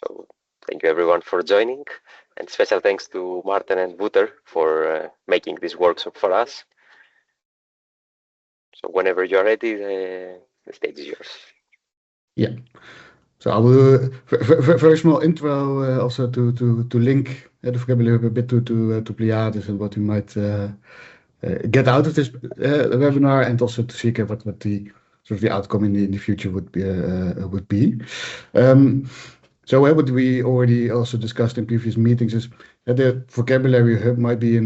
So thank you everyone for joining, and special thanks to Martin and Wouter for making this workshop for us. So whenever you're ready, the stage is yours. Yeah. So I will very small intro also to link the vocabulary a bit to PLIADES and what we might get out of this webinar, and also to see what the sort of the outcome in the future would be. So what we already also discussed in previous meetings is that the vocabulary hub might be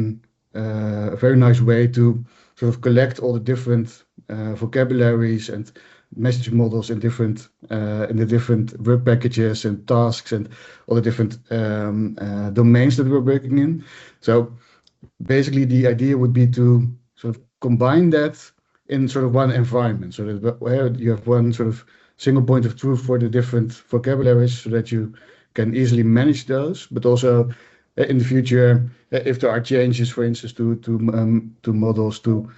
a very nice way to sort of collect all the different vocabularies and message models in the different work packages and tasks and all the different domains that we're working in. So basically the idea would be to sort of combine that in sort of one environment, so that where you have one sort of single point of truth for the different vocabularies, so that you can easily manage those, but also in the future, if there are changes, for instance, to models, to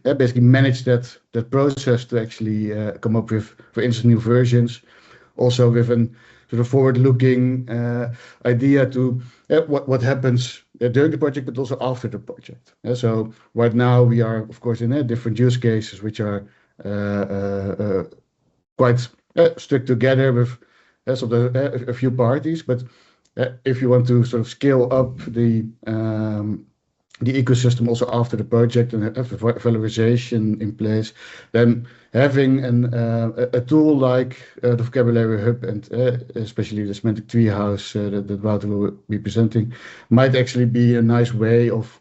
basically manage that process to actually come up with, for instance, new versions, also with an sort of forward-looking idea to what happens during the project, but also after the project. So right now we are, of course, in different use cases which are quite stuck together with a few parties. But if you want to sort of scale up the ecosystem also after the project and have valorization in place, then having a tool like the vocabulary hub and especially the semantic treehouse that Wouter will be presenting might actually be a nice way of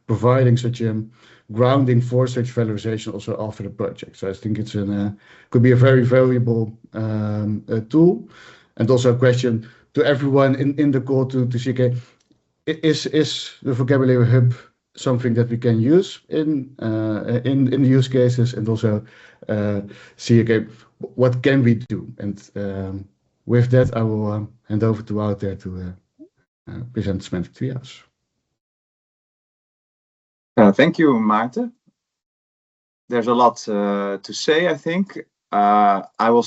providing such a grounding for such valorization also after the project. So I think it's could be a very valuable tool, and also a question to everyone in the call to see, okay, is the vocabulary hub something that we can use in the use cases, and also see, okay, what can we do? And with that, I will hand over to Wouter to present Semantic Treehouse. Thank you, Maarten. There's a lot to say, I think. I will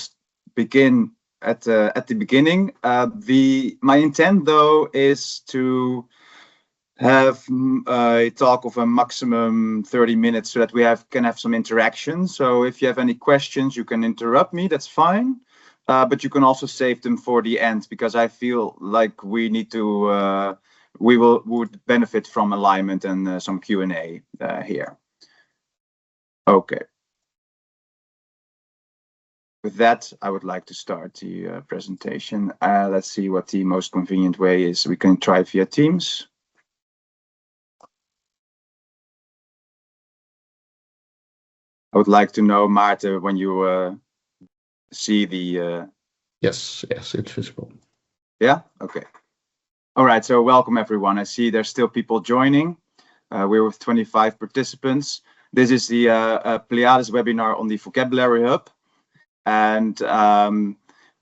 begin at the beginning. My intent, though, is to have a talk of a maximum 30 minutes so that we can have some interaction. So if you have any questions, you can interrupt me, that's fine. But you can also save them for the end, because I feel like we need to, we would benefit from alignment and some Q&A here. Okay. With that, I would like to start the presentation. Let's see what the most convenient way is. We can try via Teams. I would like to know, Maarten, when you see the... Yes, it's visible. Yeah, okay. All right, so welcome everyone. I see there's still people joining. We're with 25 participants. This is the PLIADES webinar on the Vocabulary Hub. And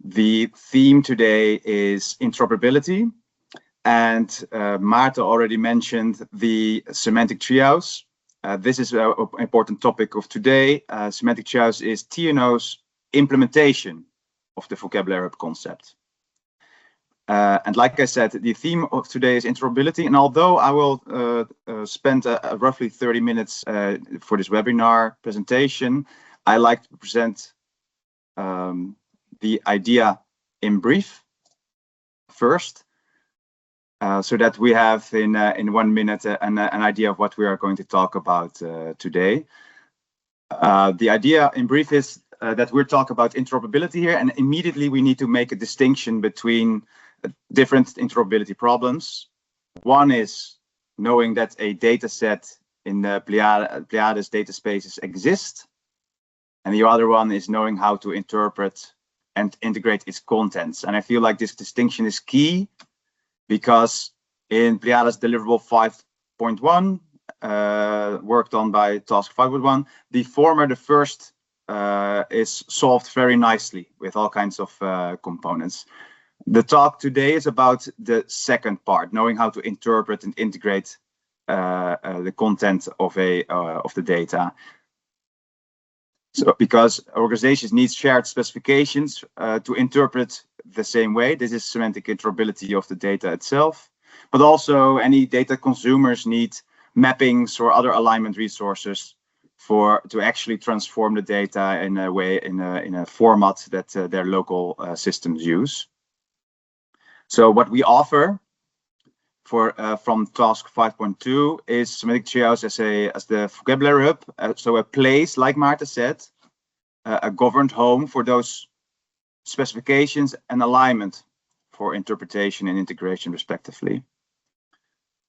the theme today is interoperability. And Maarten already mentioned the Semantic Treehouse. This is an important topic of today. Semantic Treehouse is TNO's implementation of the Vocabulary Hub concept. And like I said, the theme of today is interoperability. And although I will spend roughly 30 minutes for this webinar presentation, I like to present the idea in brief first, so that we have in 1 minute an idea of what we are going to talk about today. The idea in brief is that we're talking about interoperability here, and immediately we need to make a distinction between different interoperability problems. One is knowing that a data set in the PLIADES data spaces exists, and the other one is knowing how to interpret and integrate its contents. And I feel like this distinction is key, because in PLIADES deliverable 5.1, worked on by task 5.1, the former, the first, is solved very nicely with all kinds of components. The talk today is about the second part, knowing how to interpret and integrate the content of the data. So, because organizations need shared specifications to interpret the same way. This is semantic interoperability of the data itself, but also any data consumers need mappings or other alignment resources to actually transform the data in a way, in a format that their local systems use. So what we offer from task 5.2 is Semantic Treehouse as the vocabulary hub. So a place, like Maarten said, a governed home for those specifications and alignment for interpretation and integration respectively.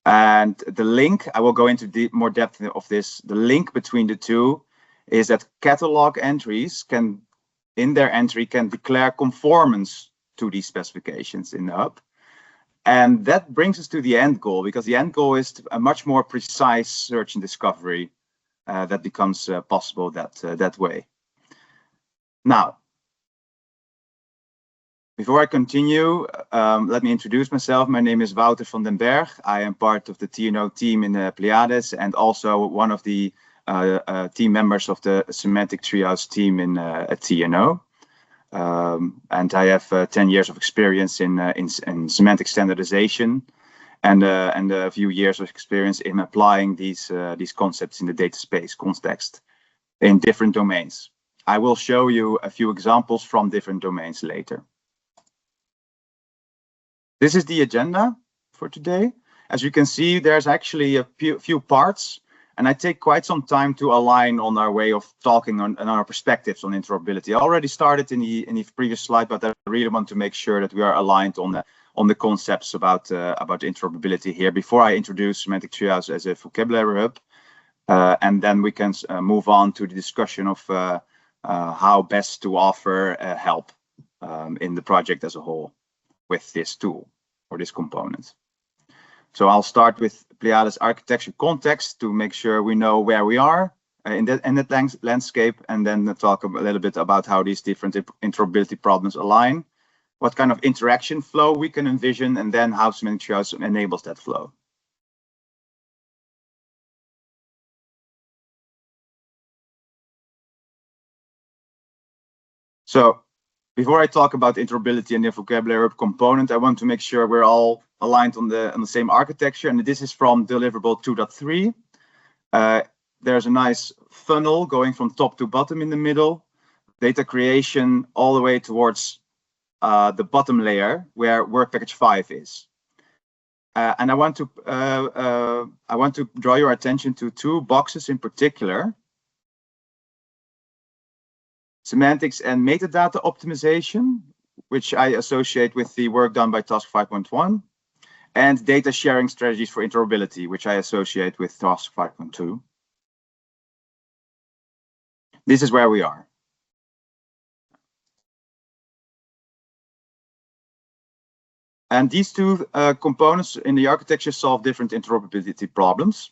And the link, I will go into more depth of this. The link between the two is that catalog entries in their entry can declare conformance to these specifications in the hub. And that brings us to the end goal, because the end goal is a much more precise search and discovery that becomes possible that way. Now, before I continue, let me introduce myself. My name is Wouter van den Berg. I am part of the TNO team in PLIADES and also one of the team members of the Semantic Treehouse team at TNO. And I have 10 years of experience in semantic standardization and a few years of experience in applying these concepts in the data space context in different domains. I will show you a few examples from different domains later. This is the agenda for today. As you can see, there's actually a few parts, and I take quite some time to align on our way of talking on our perspectives on interoperability. I already started in the previous slide, but I really want to make sure that we are aligned on the concepts about interoperability here before I introduce Semantic Treehouse as a vocabulary hub, and then we can move on to the discussion of how best to offer help in the project as a whole with this tool or this component. So I'll start with PLIADES architecture context to make sure we know where we are in that landscape, and then talk a little bit about how these different interoperability problems align, what kind of interaction flow we can envision, and then how Semantic Treehouse enables that flow. So before I talk about interoperability and the vocabulary component, I want to make sure we're all aligned on the same architecture. And this is from deliverable 2.3. There's a nice funnel going from top to bottom in the middle, data creation all the way towards the bottom layer where work package 5 is. And I want to draw your attention to two boxes in particular: semantics and metadata optimization, which I associate with the work done by task 5.1, and data sharing strategies for interoperability, which I associate with task 5.2. This is where we are. And these two components in the architecture solve different interoperability problems,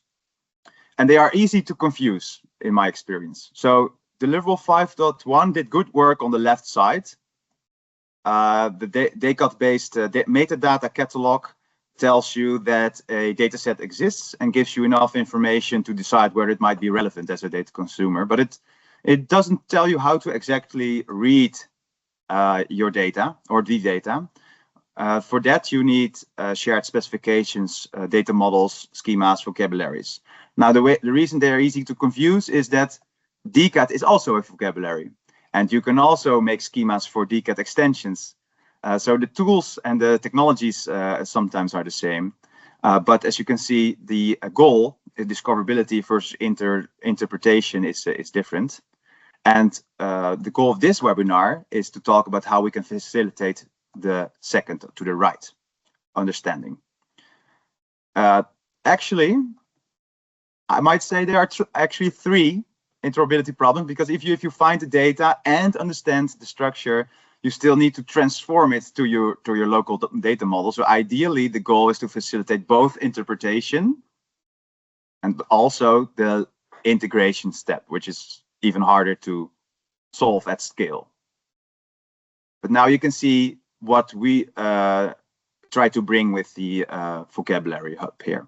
and they are easy to confuse in my experience. So deliverable 5.1 did good work on the left side. The DCAT-based metadata catalog tells you that a dataset exists and gives you enough information to decide whether it might be relevant as a data consumer, but it doesn't tell you how to exactly read your data or the data. For that, you need shared specifications, data models, schemas, vocabularies. Now, the reason they are easy to confuse is that DCAT is also a vocabulary, and you can also make schemas for DCAT extensions. So the tools and the technologies sometimes are the same, but as you can see, the goal, discoverability versus interpretation, is different. And the goal of this webinar is to talk about how we can facilitate the second to the right, understanding. Actually, I might say there are actually three interoperability problems, because if you find the data and understand the structure, you still need to transform it to your local data model. So ideally, the goal is to facilitate both interpretation and also the integration step, which is even harder to solve at scale. But now you can see what we try to bring with the vocabulary hub here.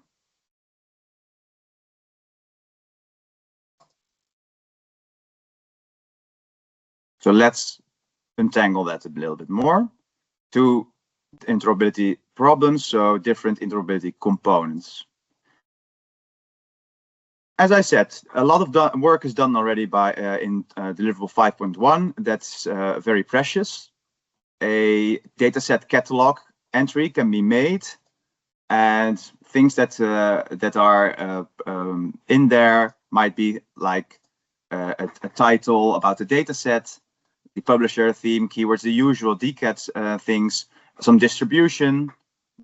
So let's untangle that a little bit more. two interoperability problems, so different interoperability components. As I said, a lot of work is done already by in deliverable 5.1. That's very precious. A dataset catalog entry can be made, and things that are in there might be like a title about the dataset, the publisher, theme, keywords, the usual DCAT things, some distribution,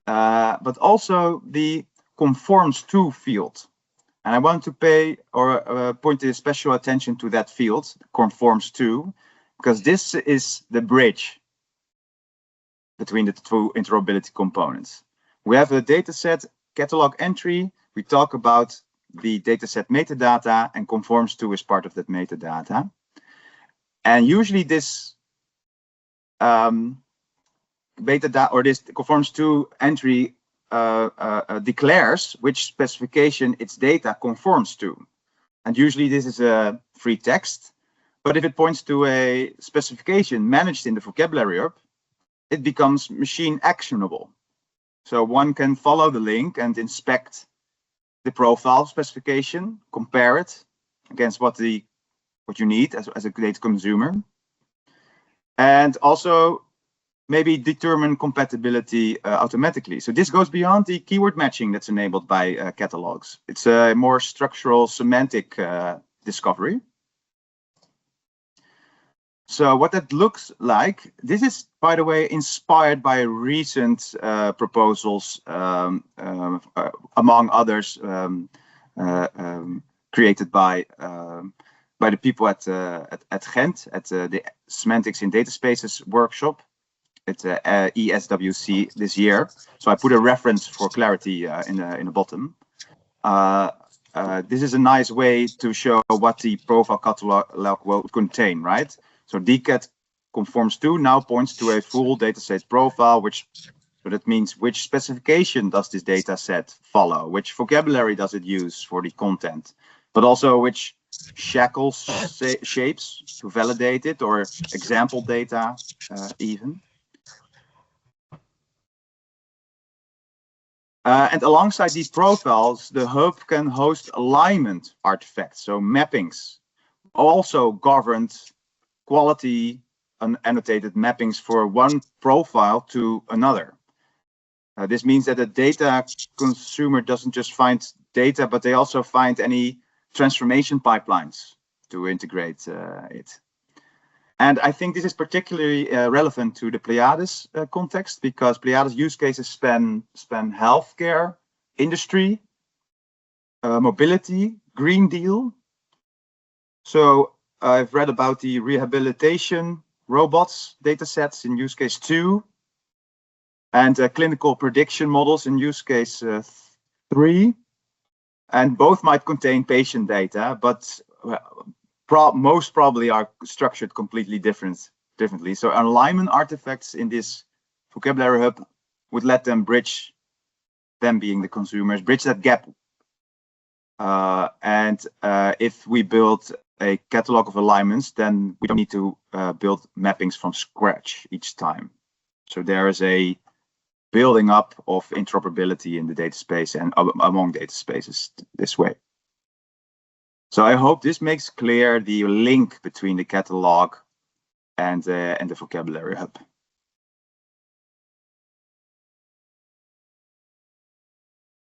but also the conforms to field. And I want to pay or point special attention to that field, conforms to, because this is the bridge between the two interoperability components. We have a dataset catalog entry. We talk about the dataset metadata, and conforms to is part of that metadata. And usually this metadata or this conforms to entry declares which specification its data conforms to. And usually this is a free text, but if it points to a specification managed in the vocabulary hub, it becomes machine actionable. So one can follow the link and inspect the profile specification, compare it against what you need as a data consumer, and also maybe determine compatibility automatically. So this goes beyond the keyword matching that's enabled by catalogs. It's a more structural semantic discovery. So what that looks like, this is, by the way, inspired by recent proposals, among others, created by the people at Ghent, at the Semantics in Data Spaces workshop at ESWC this year. So I put a reference for clarity in the bottom. This is a nice way to show what the profile catalog will contain, right? So DCAT conforms to now points to a full dataset profile, so that means which specification does this data set follow, which vocabulary does it use for the content, but also which shackles shapes to validate it, or example data even. And alongside these profiles, the hub can host alignment artifacts, so mappings, also governed quality annotated mappings for one profile to another. This means that the data consumer doesn't just find data, but they also find any transformation pipelines to integrate it. And I think this is particularly relevant to the PLIADES context, because PLIADES use cases span healthcare, industry, mobility, Green Deal. So I've read about the rehabilitation robots datasets in use case 2, and clinical prediction models in use case 3. And both might contain patient data, but most probably are structured completely differently. So alignment artifacts in this vocabulary hub would let them bridge, them being the consumers, bridge that gap. And if we build a catalog of alignments, then we don't need to build mappings from scratch each time. So there is a building up of interoperability in the data space and among data spaces this way. So I hope this makes clear the link between the catalog and the vocabulary hub.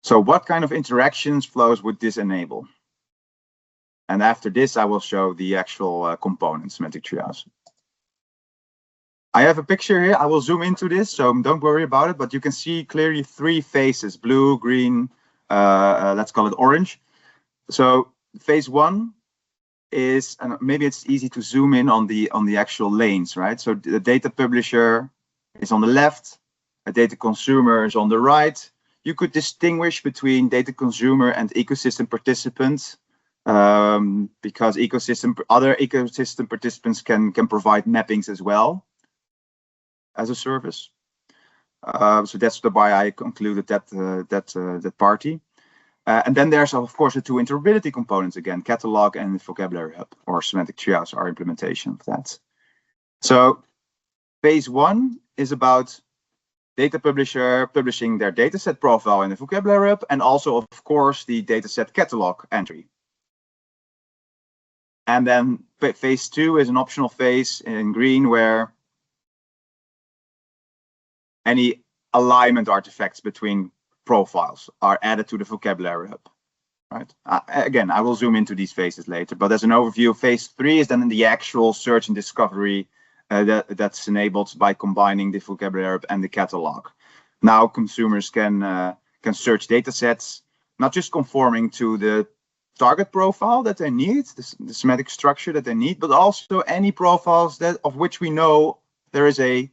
So what kind of interactions flows would this enable? And after this, I will show the actual components, Semantic Treehouse. I have a picture here. I will zoom into this, so don't worry about it, but you can see clearly 3 phases: blue, green, let's call it orange. So phase 1 is, and maybe it's easy to zoom in on the actual lanes, right? So the data publisher is on the left, a data consumer is on the right. You could distinguish between data consumer and ecosystem participants, because other ecosystem participants can provide mappings as well as a service. So that's why I concluded that party. And then there's, of course, the 2 interoperability components again, catalog and vocabulary hub, or Semantic Treehouse, our implementation of that. So phase 1 is about data publisher publishing their dataset profile in the vocabulary hub, and also, of course, the dataset catalog entry. And then phase 2 is an optional phase in green where any alignment artifacts between profiles are added to the vocabulary hub. Right. Again, I will zoom into these phases later, but as an overview, phase 3 is then the actual search and discovery that's enabled by combining the vocabulary hub and the catalog. Now consumers can search data sets, not just conforming to the target profile that they need, the semantic structure that they need, but also any profiles that of which we know there is a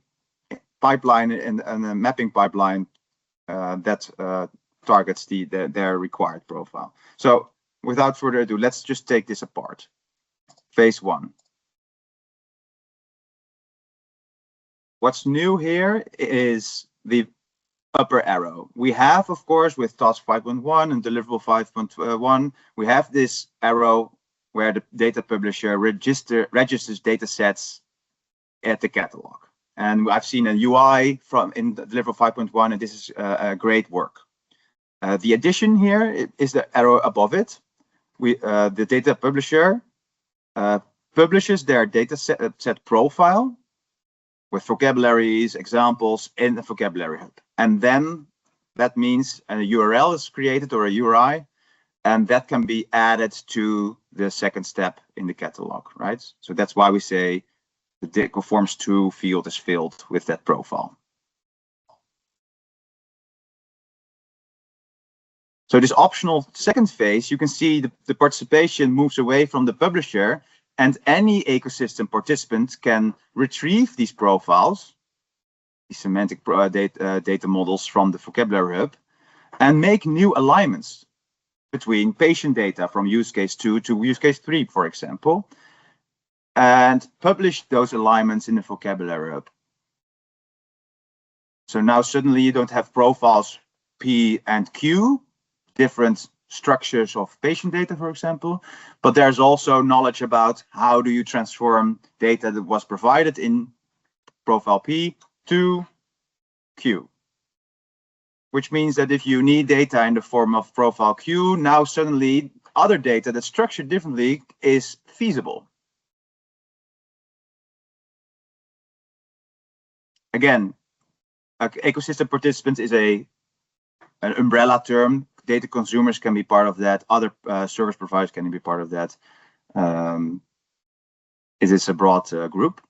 pipeline and a mapping pipeline that targets their required profile. So without further ado, let's just take this apart. Phase 1. What's new here is the upper arrow. We have, of course, with task 5.1 and deliverable 5.1, we have this arrow where the data publisher registers data sets at the catalog. And I've seen a UI in deliverable 5.1, and this is great work. The addition here is the arrow above it. The data publisher publishes their data set profile with vocabularies, examples in the vocabulary hub. And then that means a URL is created or a URI, and that can be added to the second step in the catalog, right? So that's why we say the conforms to field is filled with that profile. So this optional second phase, you can see the participation moves away from the publisher, and any ecosystem participant can retrieve these profiles, these semantic data models from the vocabulary hub, and make new alignments between patient data from use case 2 to use case 3, for example, and publish those alignments in the vocabulary hub. So now suddenly you don't have profiles P and Q, different structures of patient data, for example, but there's also knowledge about how do you transform data that was provided in profile P to Q, which means that if you need data in the form of profile Q, now suddenly other data that's structured differently is feasible. Again, ecosystem participants is an umbrella term. Data consumers can be part of that. Other service providers can be part of that. It is a broad group.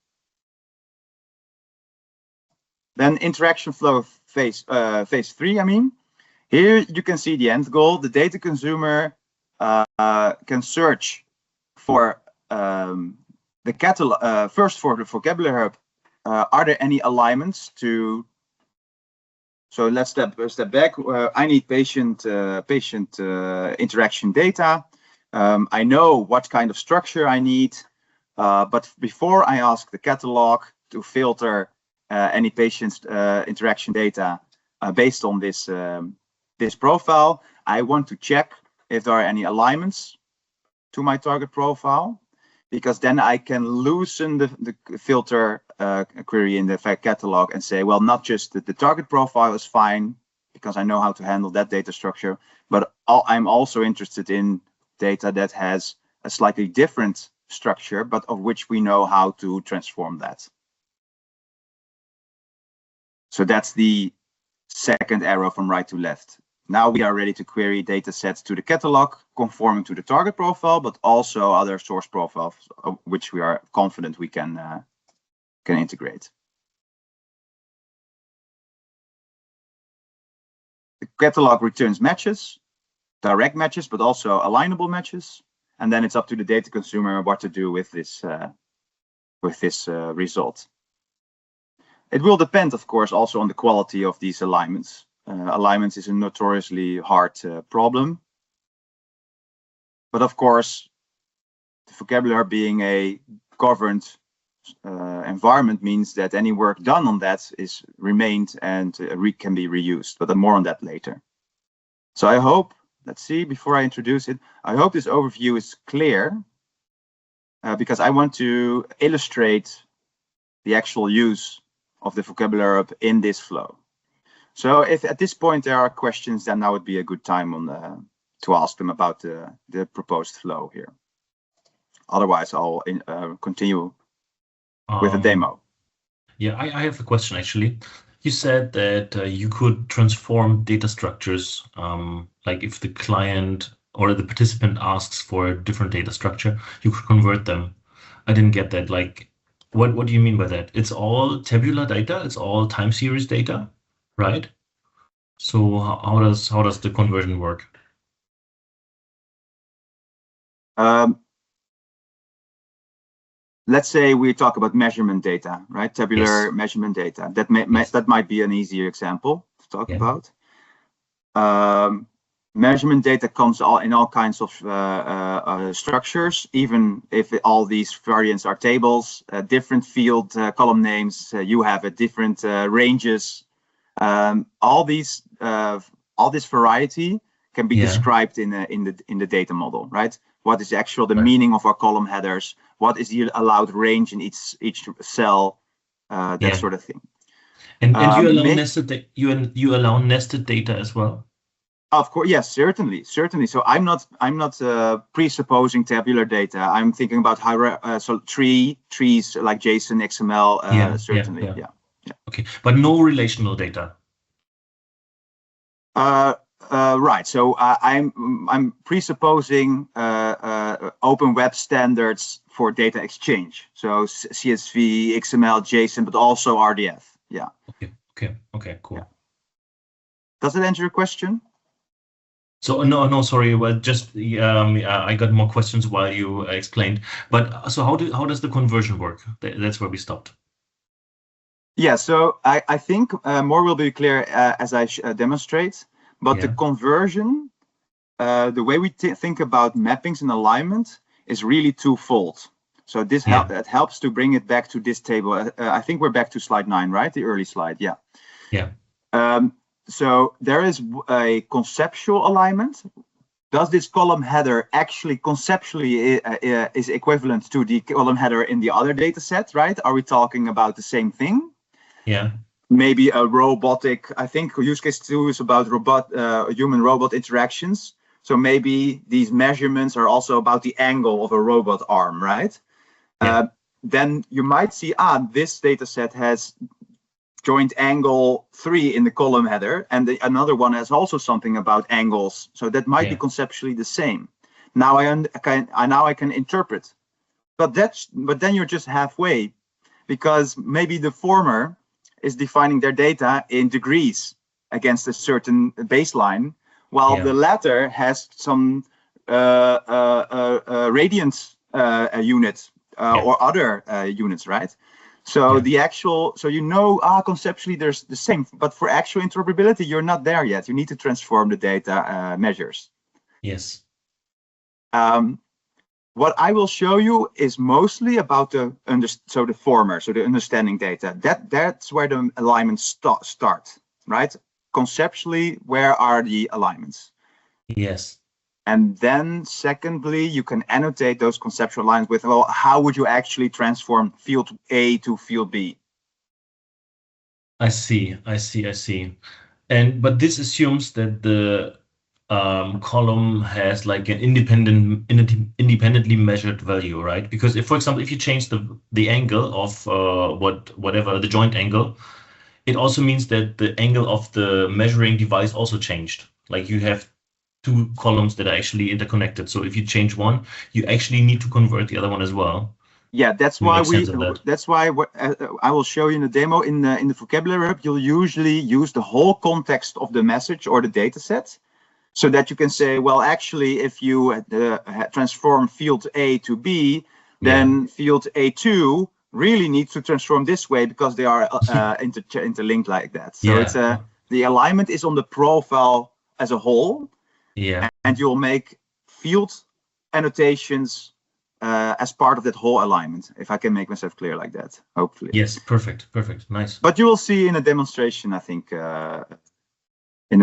Then interaction flow phase 3. I mean, here you can see the end goal. The data consumer can search for the catalog first for the vocabulary hub. Are there any alignments to? So let's step back. I need patient interaction data. I know what kind of structure I need, but before I ask the catalog to filter any patient's interaction data based on this this profile, I want to check if there are any alignments to my target profile, because then I can loosen the filter query in the catalog and say, well, not just that the target profile is fine, because I know how to handle that data structure, but I'm also interested in data that has a slightly different structure, but of which we know how to transform that. So that's the second arrow from right to left. Now we are ready to query data sets to the catalog conforming to the target profile, but also other source profiles, which we are confident we can integrate. The catalog returns matches, direct matches, but also alignable matches, and then it's up to the data consumer what to do with this result. It will depend, of course, also on the quality of these alignments. Alignments is a notoriously hard problem. But of course, the vocabulary being a governed environment means that any work done on that is remained and can be reused, but more on that later. So I hope, let's see, before I introduce it, I hope this overview is clear because I want to illustrate the actual use of the vocabulary in this flow. So if at this point there are questions, then now would be a good time to ask them about the proposed flow here. Otherwise, I'll continue with a demo. Yeah, I have a question actually. You said that you could transform data structures, like if the client or the participant asks for a different data structure, you could convert them. I didn't get that. Like, what do you mean by that? It's all tabular data. It's all time series data, right? So how does the conversion work? Let's say we talk about measurement data, right? Tabular Yes. measurement data. That Yes. that might be an easier example to talk about. Measurement data comes in all kinds of structures, even if all these variants are tables, different field column names, you have different ranges. All this variety can be described in the data model, right? What is the meaning of our column headers? What is the allowed range in each cell? That sort of thing. And you allow you allow nested data as well? Of course, yes, certainly. So I'm not presupposing tabular data. I'm thinking about trees like JSON, XML. Certainly, yeah. Okay, but no relational data. Right. So I'm presupposing open web standards for data exchange. So CSV, XML, JSON, but also RDF. Yeah. Okay, cool. Yeah. Does it answer your question? So no, sorry. Well, just I got more questions while you explained. But so how does the conversion work? That's where we stopped. Yeah. So I think more will be clear as I demonstrate. But the conversion, the way we think about mappings and alignment is really twofold. So this that helps to bring it back to this table. I think we're back to slide 9, right? The early slide. Yeah. Yeah. So there is a conceptual alignment. Does this column header actually conceptually is equivalent to the column header in the other data set, right? Are we talking about the same thing? Yeah. Maybe a robotic, I think use case 2 is about human-robot interactions. So maybe these measurements are also about the angle of a robot arm, right? Yeah. Then you might see, this data set has joint angle 3 in the column header, and another one has also something about angles. So that might be conceptually the same. Now I can interpret, but then you're just halfway, because maybe the former is defining their data in degrees against a certain baseline, while the latter has some radians units or other units, right? So conceptually there's the same, but for actual interoperability, you're not there yet. You need to transform the data measures. Yes. What I will show you is mostly about the former, so the understanding data. That's where the alignments start, right? Conceptually, where are the alignments? Yes. And then secondly, you can annotate those conceptual lines with, well, how would you actually transform field A to field B? I see. But this assumes that the column has like an independently measured value, right? Because if, for example, if you change the angle of whatever the joint angle, it also means that the angle of the measuring device also changed. Like you have 2 columns that are actually interconnected. So if you change one, you actually need to convert the other one as well. Yeah, that's why I will show you in the demo in the vocabulary hub. You'll usually use the whole context of the message or the data set, so that you can say, well, actually, if you transform field A to B, then field A2 really needs to transform this way because they are interlinked like that. So it's the alignment is on the profile as a whole. Yeah. And you'll make field annotations as part of that whole alignment, if I can make myself clear like that, hopefully. Yes, perfect, nice. But you will see in a demonstration, I think, in a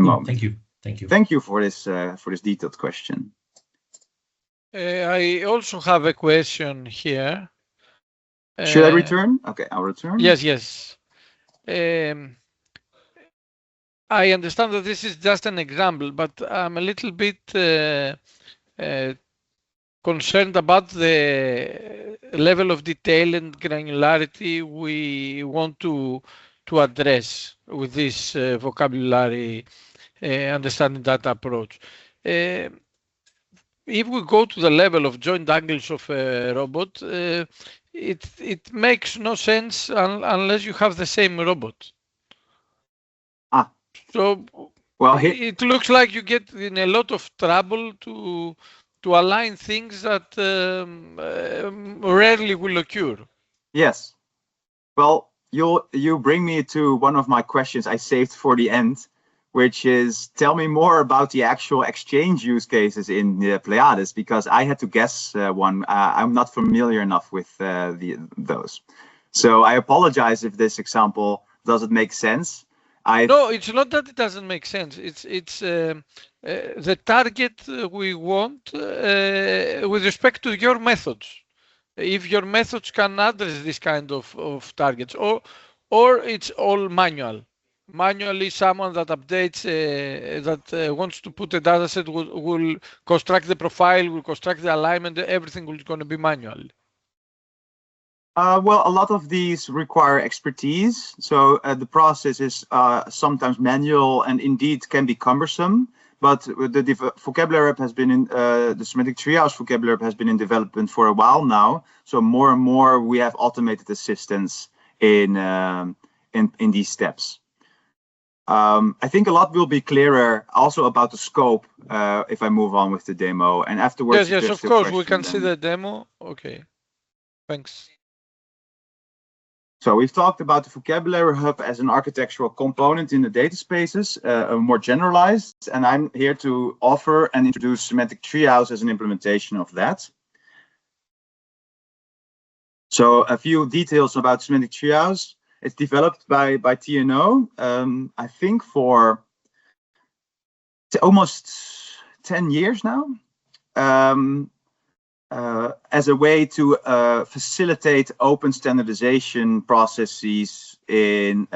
moment. Thank you. Thank you for this detailed question. I also have a question here. Should I return? Okay, I'll return. Yes. I understand that this is just an example, but I'm a little bit concerned about the level of detail and granularity we want to address with this vocabulary understanding data approach. If we go to the level of joint angles of a robot, it makes no sense unless you have the same robot. So well, it looks like you get in a lot of trouble to align things that rarely will occur. Yes. Well, you bring me to one of my questions I saved for the end, which is tell me more about the actual exchange use cases in the PLIADES, because I had to guess one. I'm not familiar enough with those. So I apologize if this example doesn't make sense. No, it's not that it doesn't make sense. It's the target we want with respect to your methods. If your methods can address this kind of targets, or it's all manual. Manually, someone that updates that wants to put a data set will construct the profile, will construct the alignment, everything is going to be manual. Well, a lot of these require expertise. So the process is sometimes manual and indeed can be cumbersome. But the vocabulary has been in the Semantic Treehouse vocabulary has been in development for a while now. So more and more we have automated assistance in these steps. I think a lot will be clearer also about the scope if I move on with the demo, and afterwards. Yes, of course we can see the demo. Okay, thanks. So we've talked about the vocabulary hub as an architectural component in the data spaces, more generalized, and I'm here to offer and introduce Semantic Treehouse as an implementation of that. So a few details about Semantic Treehouse. It's developed by TNO, I think for almost 10 years now. As a way to facilitate open standardization processes in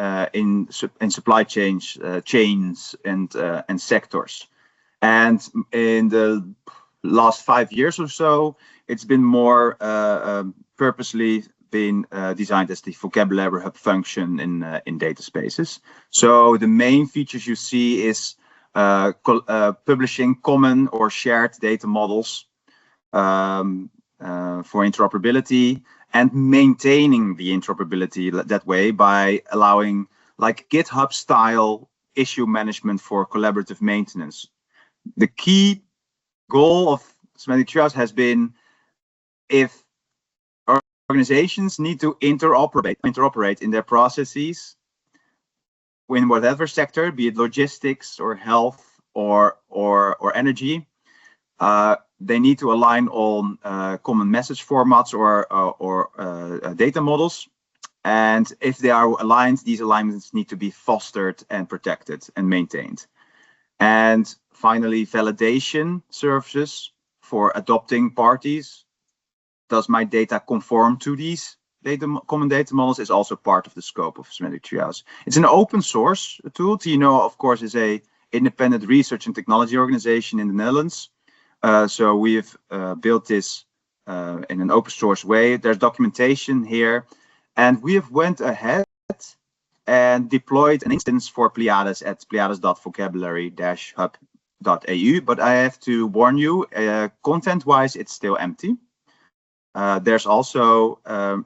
supply chains and sectors. And in the last 5 years or so, it's been more purposely been designed as the vocabulary hub function in data spaces. So the main features you see is publishing common or shared data models for interoperability, and maintaining the interoperability that way by allowing like GitHub style issue management for collaborative maintenance. The key goal of Semantic Treehouse has been, if organizations need to interoperate in their processes in whatever sector, be it logistics or health or energy, they need to align on common message formats or data models. And if they are aligned, these alignments need to be fostered and protected and maintained. And finally, validation services for adopting parties. Does my data conform to these common data models is also part of the scope of Semantic Treehouse. It's an open source tool. TNO, of course, is an independent research and technology organization in the Netherlands. So we've built this in an open source way. There's documentation here, and we have went ahead and deployed an instance for PLIADES at pliades.vocabulary-hub.eu. But I have to warn you, content-wise, it's still empty. There's also,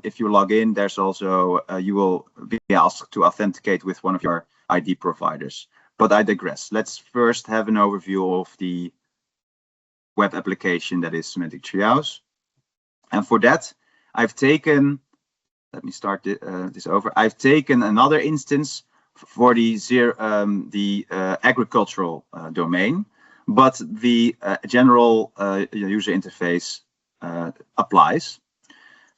if you log in, there's also you will be asked to authenticate with one of your ID providers. But I digress. Let's first have an overview of the web application that is Semantic Treehouse. And for that, I've taken, let me start this over. I've taken another instance for the agricultural domain, but the general user interface applies.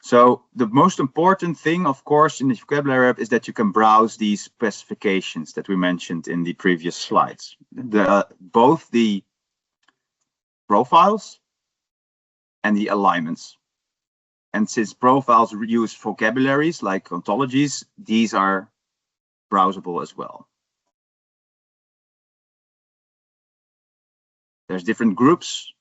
So the most important thing, of course, in the vocabulary app is that you can browse these specifications that we mentioned in the previous slides. Both the profiles and the alignments. And since profiles use vocabularies like ontologies, these are browsable as well. There's different groups.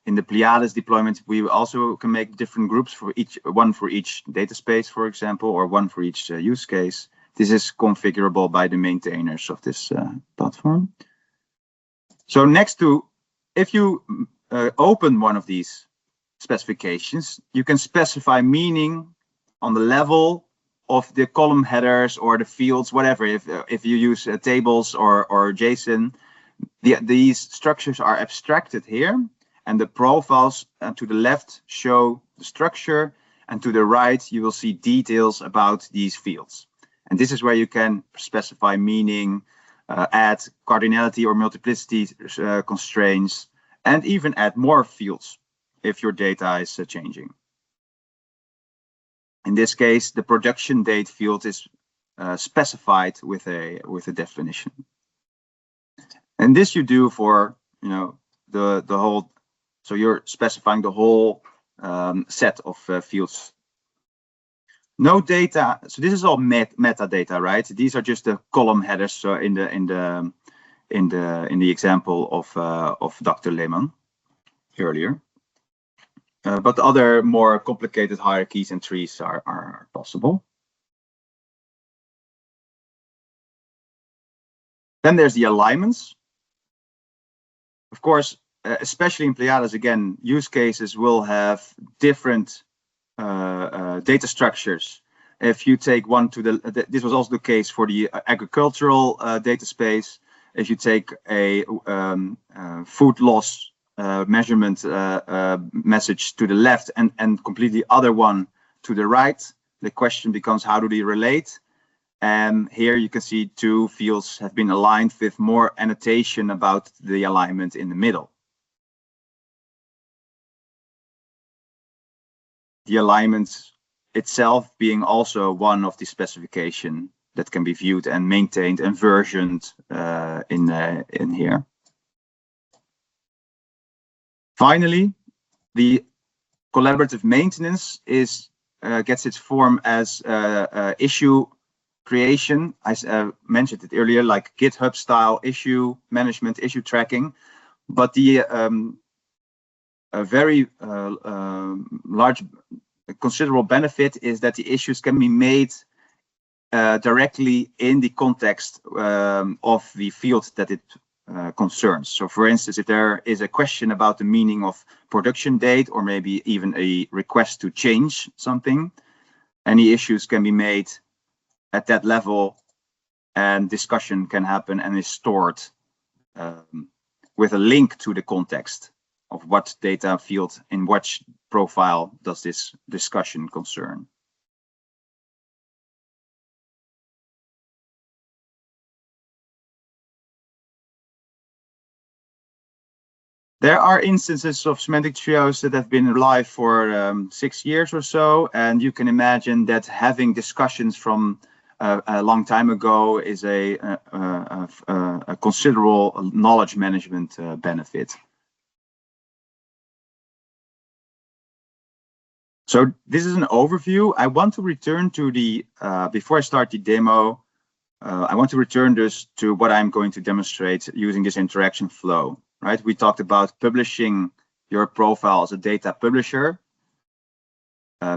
In the PLIADES deployment, we also can make different groups for each, one for each data space, for example, or one for each use case. This is configurable by the maintainers of this platform. So next to, if you open one of these specifications, you can specify meaning on the level of the column headers or the fields, whatever. If you use tables or JSON, these structures are abstracted here, and the profiles to the left show the structure, and to the right you will see details about these fields. And this is where you can specify meaning, add cardinality or multiplicity constraints, and even add more fields if your data is changing. In this case, the production date field is specified with a definition. And this you do for, you know, the whole. So you're specifying the whole set of fields. No data. So this is all metadata, right? These are just the column headers. So in the example of Dr. Lehmann earlier. But other more complicated hierarchies and trees are possible. Then there's the alignments. Of course, especially in PLIADES, again, use cases will have different data structures. If you take one to the, this was also the case for the agricultural data space. If you take a food loss measurement message to the left and completely other one to the right, the question becomes, how do they relate? And here you can see two fields have been aligned with more annotation about the alignment in the middle. The alignment itself being also one of the specification that can be viewed and maintained and versioned in here. Finally, the collaborative maintenance is gets its form as issue creation. I mentioned it earlier, like GitHub style issue management, issue tracking, but the a very large, considerable benefit is that the issues can be made directly in the context of the field that it concerns. So for instance, if there is a question about the meaning of production date, or maybe even a request to change something, any issues can be made at that level, and discussion can happen and is stored with a link to the context of what data field in which profile does this discussion concern. There are instances of Semantic Treehouse that have been live for 6 years or so, and you can imagine that having discussions from a long time ago is a considerable knowledge management benefit. So this is an overview. I want to return to the, before I start the demo, I want to return this to what I'm going to demonstrate using this interaction flow, right? We talked about publishing your profile as a data publisher,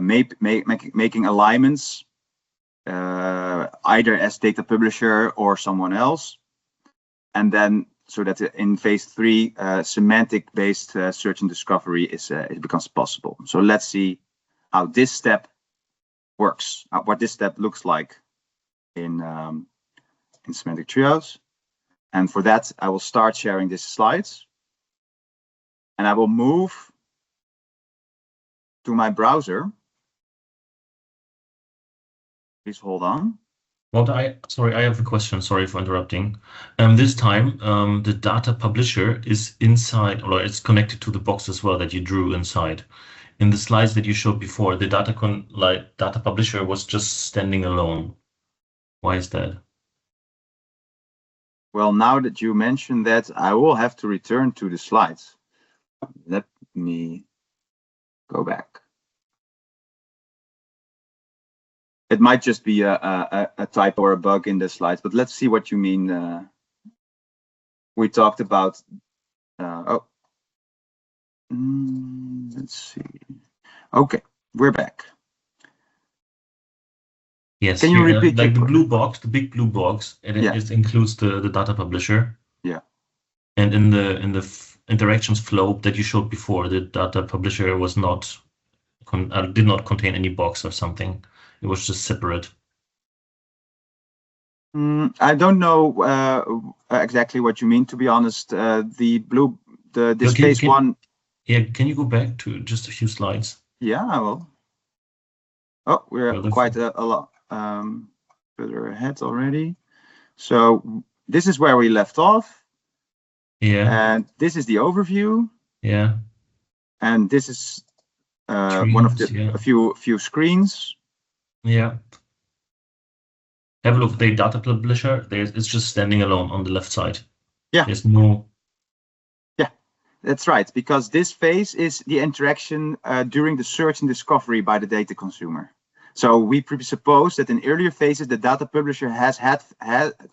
making alignments, either as data publisher or someone else. And then so that in phase 3, semantic-based search and discovery it becomes possible. So let's see how this step works, what this step looks like in Semantic Treehouse. And for that, I will start sharing these slides. And I will move to my browser. Please hold on. Sorry, I have a question. Sorry for interrupting. This time, the data publisher is inside, or it's connected to the box as well that you drew inside. In the slides that you showed before, the data publisher was just standing alone. Why is that? Well, now that you mentioned that, I will have to return to the slides. Let me go back. It might just be a typo or a bug in the slides, but let's see what you mean. We talked about, oh, Let's see. Okay, we're back. Yes, Can you here, repeat like your the blue box, the big blue box, and it Yeah. just includes the data publisher. Yeah. And in the interactions flow that you showed before, the data publisher was not did not contain any box or something. It was just separate. I don't know exactly what you mean, to be honest. The space one. Yeah, can you go back to just a few slides? Yeah, I will. Oh, we're Well, quite a lot further ahead already. So this is where we left off. Yeah. And this is the overview. Yeah. And this is Treehouse, one of the a few screens. Yeah. Have a look at the data publisher. It's just standing alone on the left side. Yeah. There's no. Yeah, that's right. Because this phase is the interaction during the search and discovery by the data consumer. So we presuppose that in earlier phases, the data publisher has had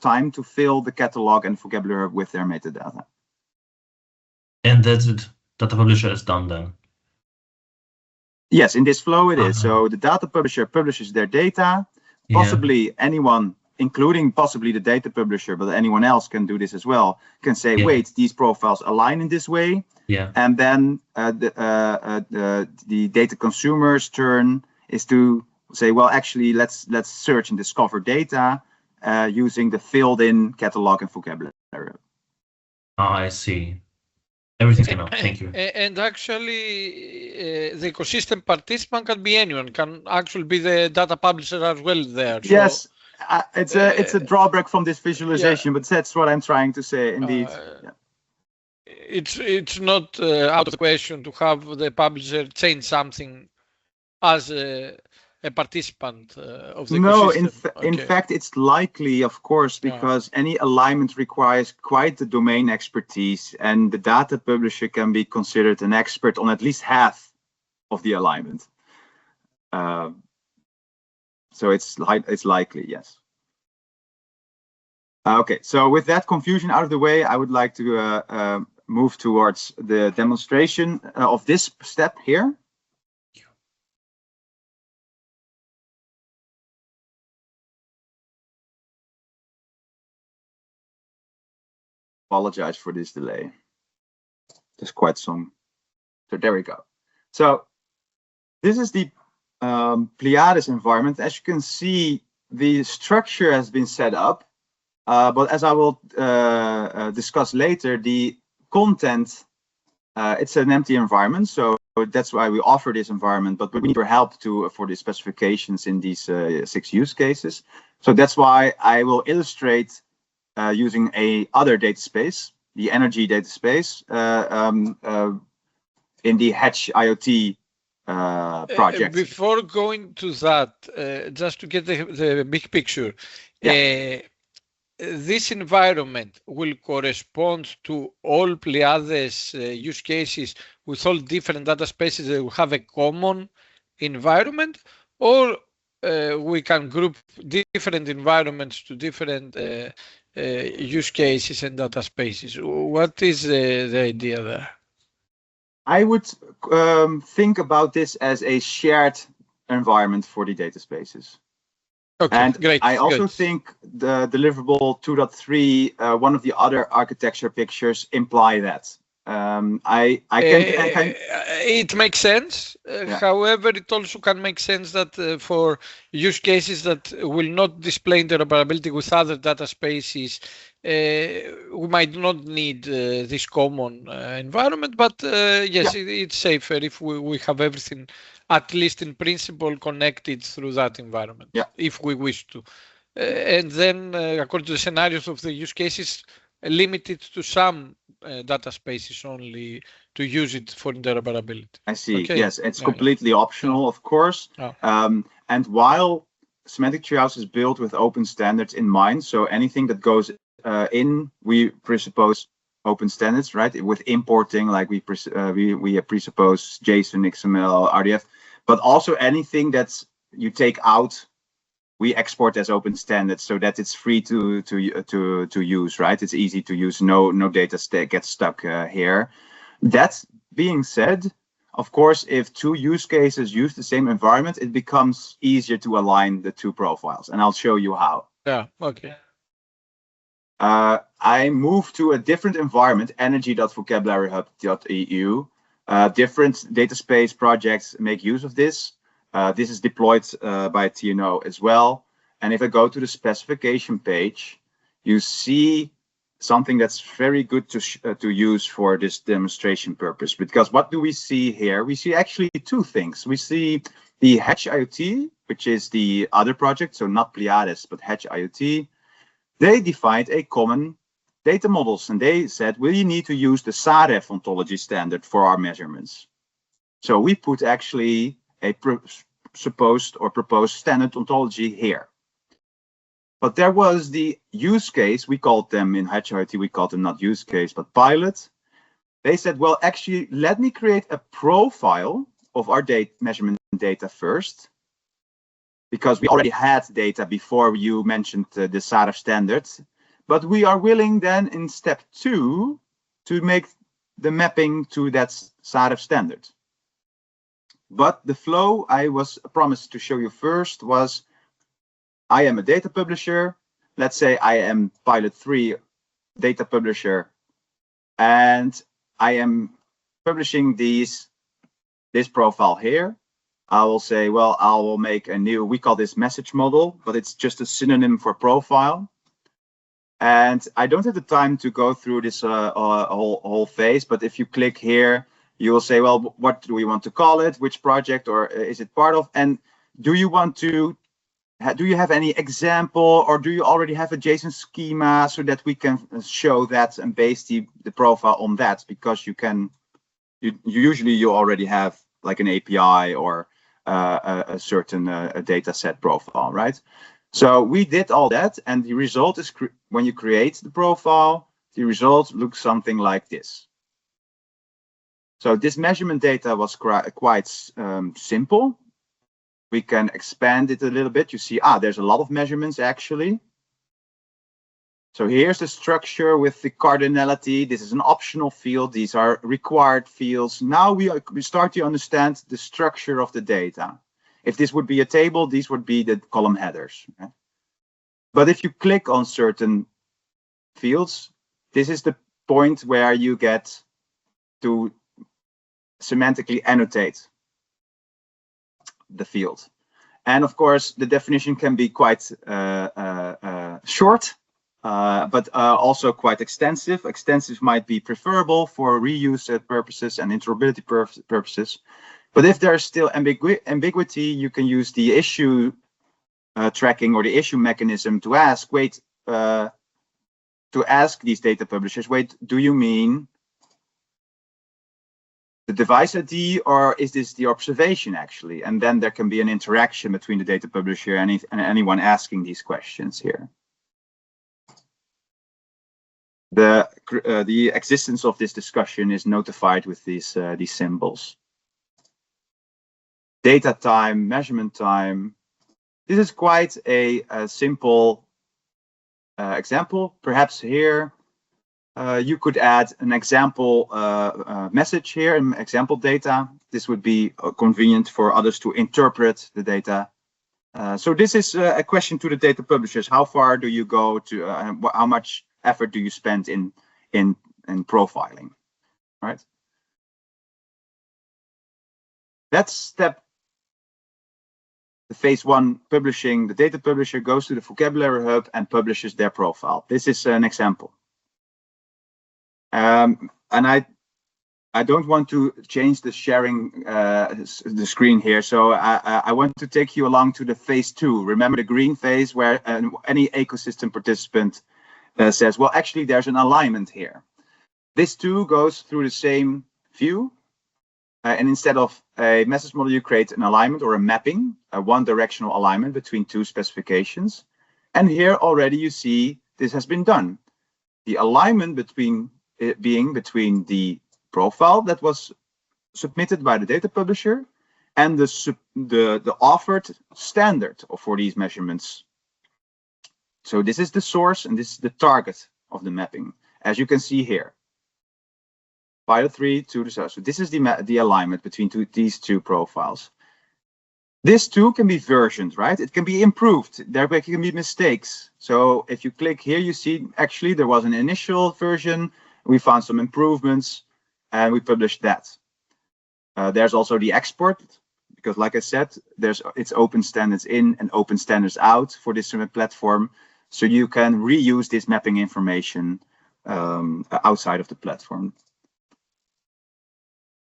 time to fill the catalog and vocabulary with their metadata. And that's it. Data publisher is done then. Yes, in this flow it is. So the data publisher publishes their data. Possibly anyone, including possibly the data publisher, but anyone else can do this as well, can say, wait, these profiles align in this way. Yeah. And then the data consumer's turn is to say, well, actually, let's search and discover data using the filled-in catalog and vocabulary. I see. Everything's enough. Thank you. And actually, the ecosystem participant can be anyone. Can actually be the data publisher as well there. So, yes, it's a drawback from this visualization, but that's what I'm trying to say. Indeed. It's not out of the question to have the publisher change something as a participant of the ecosystem. No, in fact, it's likely, of course, because any alignment requires quite the domain expertise, and the data publisher can be considered an expert on at least half of the alignment. So it's likely, yes. Okay, so with that confusion out of the way, I would like to move towards the demonstration of this step here. Apologize for this delay. There's quite some. So there we go. So this is the PLIADES environment. As you can see, the structure has been set up, but as I will discuss later, the content, it's an empty environment. So that's why we offer this environment, but we need your help for the specifications in these 6 use cases. So that's why I will illustrate using other data space, the energy data space, in the Hatch IoT project. Before going to that, just to get the big picture, this environment will correspond to all PLIADES use cases with all different data spaces that will have a common environment, or we can group different environments to different use cases and data spaces. What is the idea there? I would think about this as a shared environment for the data spaces. Okay, and great. I also think the deliverable 2.3, one of the other architecture pictures imply that. It makes sense. However, it also can make sense that for use cases that will not display interoperability with other data spaces, we might not need this common environment. But yes, it's safer if we have everything, at least in principle, connected through that environment, if we wish to. And then, according to the scenarios of the use cases, limited to some data spaces only to use it for interoperability. I see. Okay. Yes, it's completely optional, of course. And while Semantic Treehouse is built with open standards in mind, so anything that goes in, we presuppose open standards, right? With importing, like we presuppose JSON, XML, RDF, but also anything that you take out, we export as open standards so that it's free to use, right? It's easy to use. No data gets stuck here. That being said, of course, if two use cases use the same environment, it becomes easier to align the two profiles, and I'll show you how. Yeah, okay. I moved to a different environment, energy.vocabularyhub.eu. Different data space projects make use of this. This is deployed by TNO as well. And if I go to the specification page, you see something that's very good to use for this demonstration purpose. Because what do we see here? We see actually two things. We see the Hedge IoT, which is the other project, so not PLIADES, but Hedge IoT. They defined a common data models, and they said, we need to use the SAREF ontology standard for our measurements. So we put actually a supposed or proposed standard ontology here. But there was the use case, we called them in Hedge IoT, we called them not use case, but pilot. They said, well, actually, let me create a profile of our measurement data first, because we already had data before you mentioned the SAREF standards. But we are willing then in step 2 to make the mapping to that SAREF standard. But the flow I was promised to show you first was, I am a data publisher. Let's say I am pilot 3 data publisher, and I am publishing this profile here. I will say, well, I will make a new, we call this message model, but it's just a synonym for profile. And I don't have the time to go through this whole phase, but if you click here, you will say, well, what do we want to call it? Which project, or is it part of? And do you want to, do you have any example, or do you already have a JSON schema so that we can show that and base the profile on that? Because you can, usually you already have like an API or a certain data set profile, right? So we did all that, and the result is when you create the profile, the result looks something like this. So this measurement data was quite simple. We can expand it a little bit. You see, there's a lot of measurements actually. So here's the structure with the cardinality. This is an optional field. These are required fields. Now we start to understand the structure of the data. If this would be a table, these would be the column headers. Right? But if you click on certain fields, this is the point where you get to semantically annotate the field. And of course, the definition can be quite short, but also quite extensive. Extensive might be preferable for reuse purposes and interoperability purposes. But if there's still ambiguity, you can use the issue tracking or the issue mechanism to ask, wait, to ask these data publishers, wait, do you mean the device ID, or is this the observation actually? And then there can be an interaction between the data publisher and anyone asking these questions here. The existence of this discussion is notified with these symbols. Data time, measurement time. This is quite a simple example. Perhaps here you could add an example message here, an example data. This would be convenient for others to interpret the data. So this is a question to the data publishers. How far do you go to, how much effort do you spend in profiling, right? That's step. The phase 1 publishing, the data publisher goes to the vocabulary hub and publishes their profile. This is an example. And I don't want to change the sharing the screen here, so I want to take you along to the phase 2. Remember the green phase where any ecosystem participant says, well, actually there's an alignment here. This too goes through the same view. And instead of a message model, you create an alignment or a mapping, a one-directional alignment between two specifications. And here already you see this has been done. The alignment between the profile that was submitted by the data publisher and the offered standard for these measurements. So this is the source and this is the target of the mapping, as you can see here. Pilot 3 to the south. So this is the alignment between these two profiles. This too can be versioned, right? It can be improved. There can be mistakes. So if you click here, you see actually there was an initial version. We found some improvements and we published that. There's also the export, because like I said, it's open standards in and open standards out for this platform. So you can reuse this mapping information outside of the platform.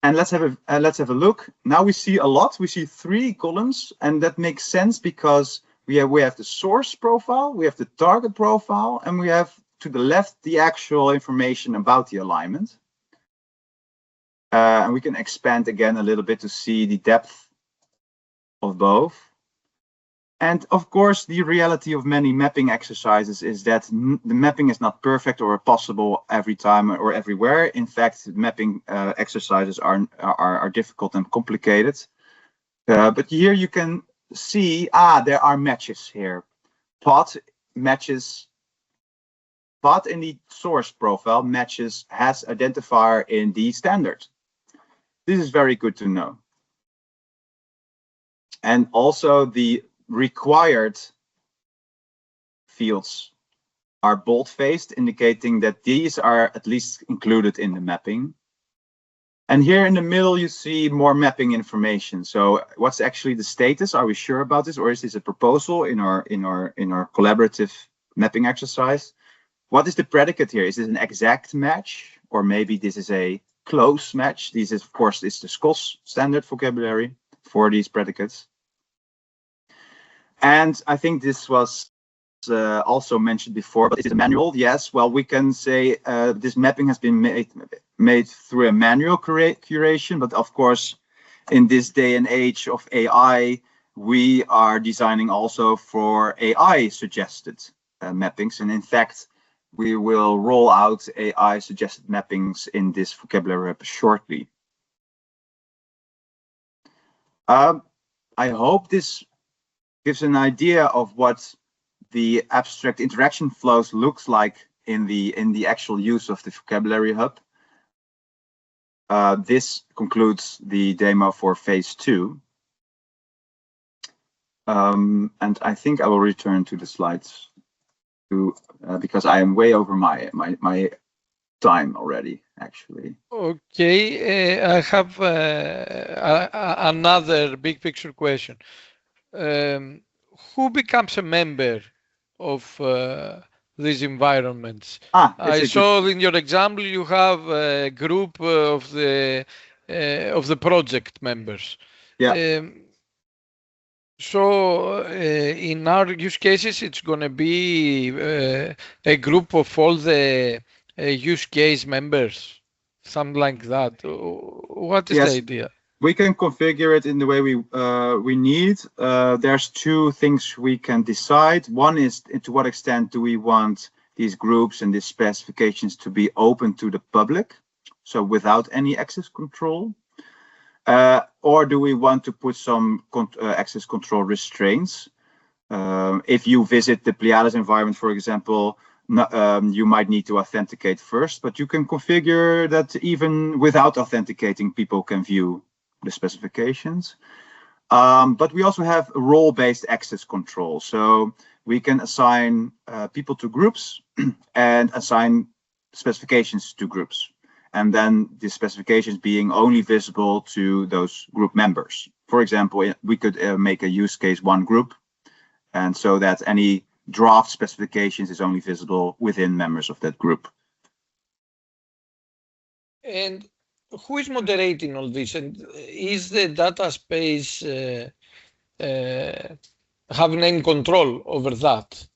And let's have a look. Now we see a lot. We see 3 columns, and that makes sense because we have the source profile, we have the target profile, and we have to the left the actual information about the alignment. And we can expand again a little bit to see the depth of both. And of course, the reality of many mapping exercises is that the mapping is not perfect or possible every time or everywhere. In fact, mapping exercises are difficult and complicated. But here you can see, there are matches here. Pod matches, pod in the source profile matches has identifier in the standard. This is very good to know. And also the required fields are bold-faced, indicating that these are at least included in the mapping. And here in the middle, you see more mapping information. So what's actually the status? Are we sure about this, or is this a proposal in our collaborative mapping exercise? What is the predicate here? Is it an exact match, or maybe this is a close match? This is, of course, it's the SCOS standard vocabulary for these predicates. And I think this was also mentioned before, but is it a manual? Yes. Well, we can say this mapping has been made through a manual curation, but of course, in this day and age of AI, we are designing also for AI suggested mappings. And in fact, we will roll out AI suggested mappings in this vocabulary shortly. I hope this gives an idea of what the abstract interaction flows looks like in the actual use of the vocabulary hub. This concludes the demo for phase 2. And I think I will return to the slides because I am way over my time already, actually. Okay, I have another big picture question. Who becomes a member of these environments? I saw in your example you have a group of the project members. Yeah. So in our use cases, it's going to be a group of all the use case members, something like that. What is the idea? We can configure it in the way we need. There's 2 things we can decide. One is to what extent do we want these groups and these specifications to be open to the public, so without any access control, or do we want to put some access control restraints? If you visit the PLIADES environment, for example, you might need to authenticate first, but you can configure that even without authenticating, people can view the specifications. But we also have role-based access control. So we can assign people to groups and assign specifications to groups. And then the specifications being only visible to those group members. For example, we could make a use case 1 group, and so that any draft specifications is only visible within members of that group. And who is moderating all this? And is the data space having any control over that?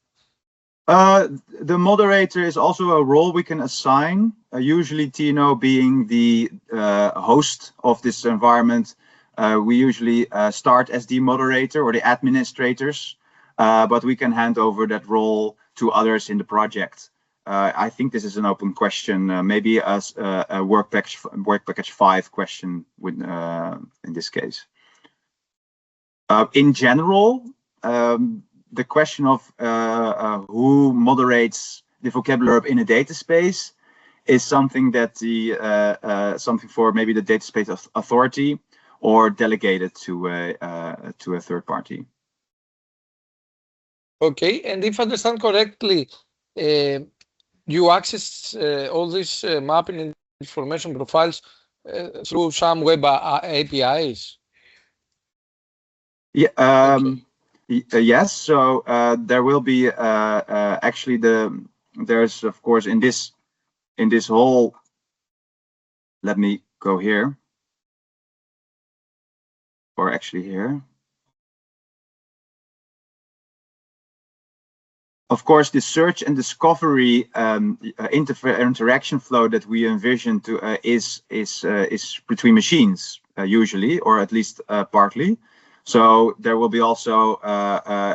The moderator is also a role we can assign, usually Tino being the host of this environment. We usually start as the moderator or the administrators, but we can hand over that role to others in the project. I think this is an open question, maybe as a work package 5 question with, in this case. In general, the question of who moderates the vocabulary in a data space is something that the something for maybe the dataspace authority or delegated to a third party. Okay, and if I understand correctly, you access all these mapping and information profiles through some web APIs? Yeah. Okay. Yes. So there will be actually there's of course in this whole. Let me go here, or actually here. Of course, the search and discovery interaction flow that we envision to is between machines usually, or at least partly. So there will be also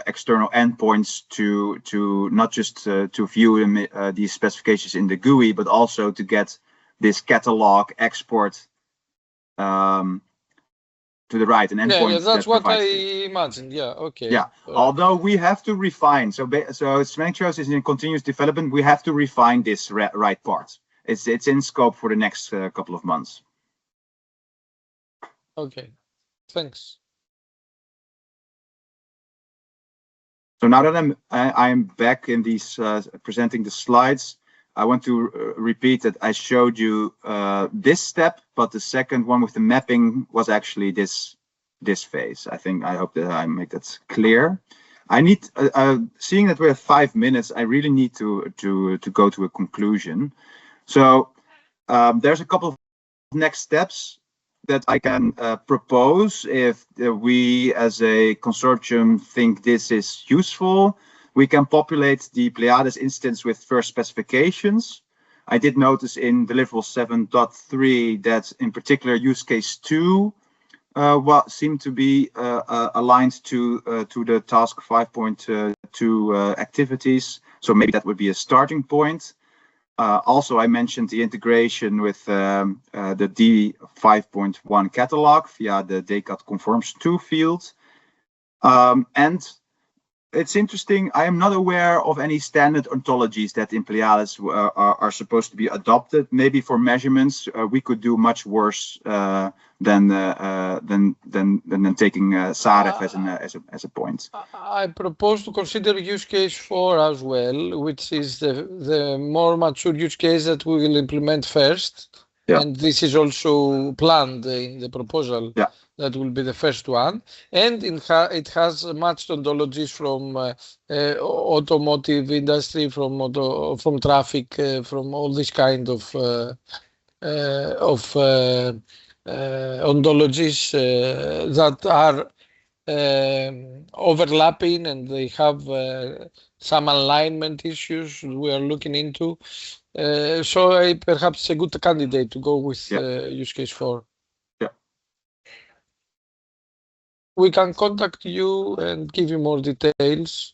external endpoints to not just to view these specifications in the GUI, but also to get this catalog export to the right, an endpoint. Yeah, that's what I imagined. Yeah, okay. Yeah, although we have to refine. So Semantic Treehouse is in continuous development. We have to refine this right part. It's in scope for the next couple of months. Okay, thanks. So now that I'm back in these presenting the slides, I want to repeat that I showed you this step, but the second one with the mapping was actually this phase. I hope that I make that clear. I need, seeing that we have 5 minutes, I really need to go to a conclusion. So there's a couple of next steps that I can propose if we as a consortium think this is useful. We can populate the PLIADES instance with first specifications. I did notice in deliverable 7.3 that in particular use case 2 what seemed to be aligned to the task 5.2 activities. So maybe that would be a starting point. Also, I mentioned the integration with the D5.1 catalog via the dataset conforms to field. And it's interesting, I am not aware of any standard ontologies that in PLIADES are supposed to be adopted. Maybe for measurements, we could do much worse than taking Saref as a point. I propose to consider use case 4 as well, which is the more mature use case that we will implement first. Yeah. And this is also planned in the proposal. Yeah. That will be the first one, and it has matched ontologies from automotive industry, from traffic, from all this kind of ontologies that are overlapping, and they have some alignment issues we are looking into. So perhaps a good candidate to go with use case 4. We can contact you and give you more details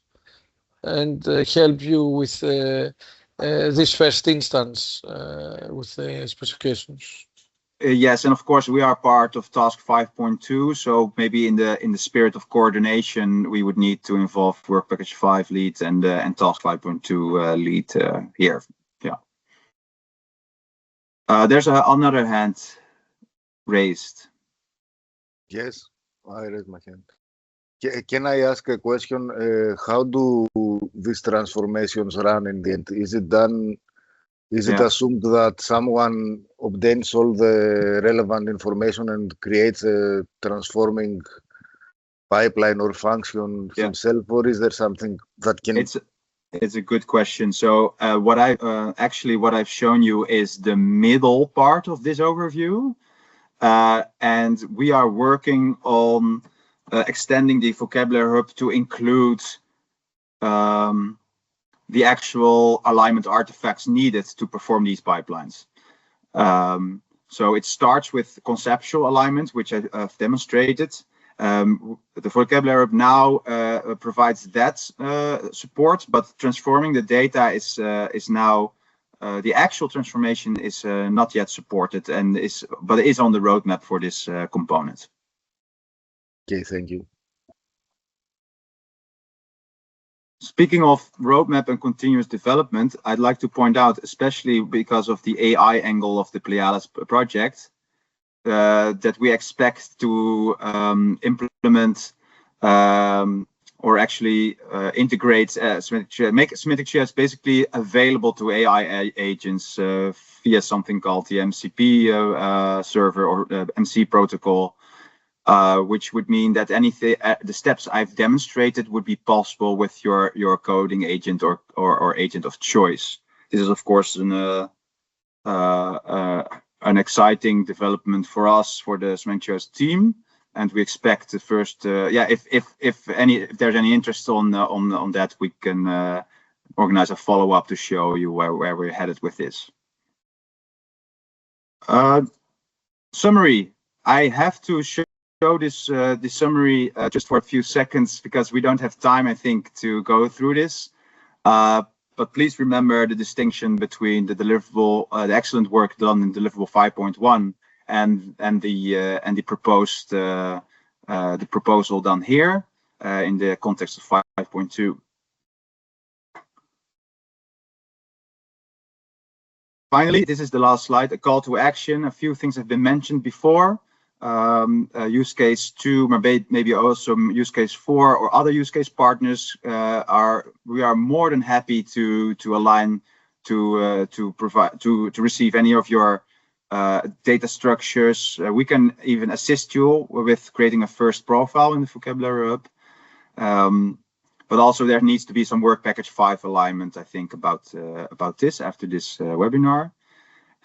and help you with this first instance with the specifications. Yes, and of course we are part of task 5.2. So maybe in the spirit of coordination, we would need to involve work package 5 lead and task 5.2 lead here. Yeah. There's another hand raised. Yes. I raised my hand. Can I ask a question? How do these transformations run in the end? Is it done? Is it assumed that someone obtains all the relevant information and creates a transforming pipeline or function himself, or is there something that can? It's a good question. So what I've shown you is the middle part of this overview. And we are working on extending the vocabulary hub to include the actual alignment artifacts needed to perform these pipelines. So it starts with conceptual alignment, which I've demonstrated. The vocabulary hub now provides that support, but transforming the data is now the actual transformation is not yet supported but is on the roadmap for this component. Okay, thank you. Speaking of roadmap and continuous development, I'd like to point out, especially because of the AI angle of the PLIADES project, that we expect to implement or actually integrate make Semantic shares basically available to AI agents via something called the MCP server or MC protocol. Which would mean that anything, the steps I've demonstrated would be possible with your coding agent or agent of choice. This is of course an exciting development for us, for the Semantic team, and we expect the first. If there's any interest on that, we can organize a follow-up to show you where we're headed with this. Summary. I have to show this the summary just for a few seconds because we don't have time, I think, to go through this. But please remember the distinction between the deliverable, the excellent work done in deliverable 5.1 and the proposed the proposal done here in the context of 5.2. Finally, this is the last slide, a call to action. A few things have been mentioned before. Use case 2, maybe also use case 4 or other use case partners we are more than happy to align to provide to receive any of your data structures. We can even assist you with creating a first profile in the vocabulary hub. But also there needs to be some work package 5 alignment, I think, about this after this webinar.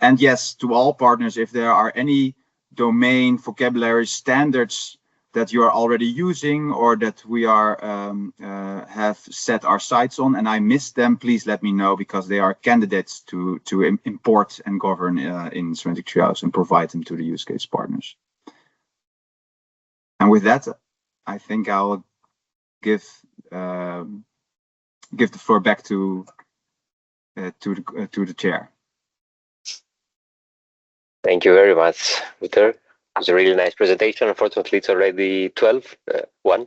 And yes, to all partners, if there are any domain vocabulary standards that you are already using or that we are have set our sights on and I missed them, please let me know because they are candidates to import and govern in Semantic Treehouse and provide them to the use case partners. And with that, I think I'll give the floor back to the chair. Thank you very much, Wouter. It was a really nice presentation. Unfortunately, it's already 12:01.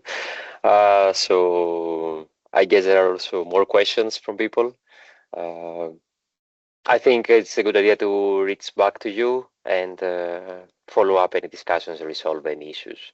So I guess there are also more questions from people. I think it's a good idea to reach back to you and follow up any discussions and resolve any issues.